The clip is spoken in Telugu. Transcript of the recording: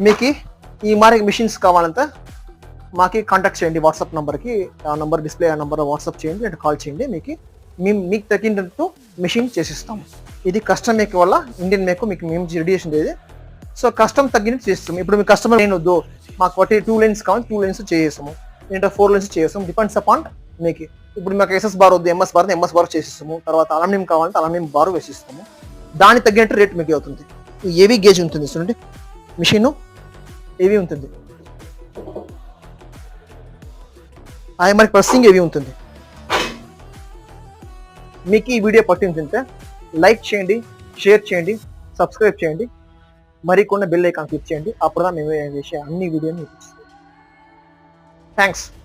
మీకు ఈ మారి మిషన్స్ కావాలంటే మాకు కాంటాక్ట్ చేయండి వాట్సాప్ నెంబర్కి. ఆ నెంబర్ డిస్ప్లే ఆ నెంబర్ వాట్సాప్ చేయండి అంటే కాల్ చేయండి. మీకు తగినట్టు మిషన్ చేసిస్తాము. ఇది కస్టమ్ మేక్ వల్ల ఇండియన్ మేక్ మీకు మేము రెడీ చేసింది ఇది. సో కస్టమ్ తగ్గినట్టు చేస్తాము. ఇప్పుడు మీ కస్టమర్ నేను వద్దు మాకు ఒకటి 2 లైన్స్ కావాలి, 2 లైన్స్ చేసేస్తాము, ఏంటో 4 లైన్స్ చేస్తాము. డిపెండ్స్ అపాన్ మీకు. ఇప్పుడు మాకు ఎస్ఎస్ బార్ వద్దు, ఎంఎస్ బార్ చేసిస్తాము. తర్వాత అలమినియం కావాలంటే అలమినియం బార్ వేసిస్తాము. దానికి తగ్గినట్టు రేట్ మీకు అవుతుంది. ఏవి గేజ్ ఉంటుంది చూడండి, మిషన్ ఏవి ఉంటుంది, అది మరి ప్రెస్సింగ్ ఏవి ఉంటుంది. మీకు ఈ వీడియో పట్టిందంటే లైక్ చేయండి, షేర్ చేయండి, సబ్స్క్రైబ్ చేయండి, మరికొన్న బెల్ ఐకాన్ క్లిక్ చేయండి. అప్పుడు మేము వేసే అన్ని వీడియోని మీకు థ్యాంక్స్.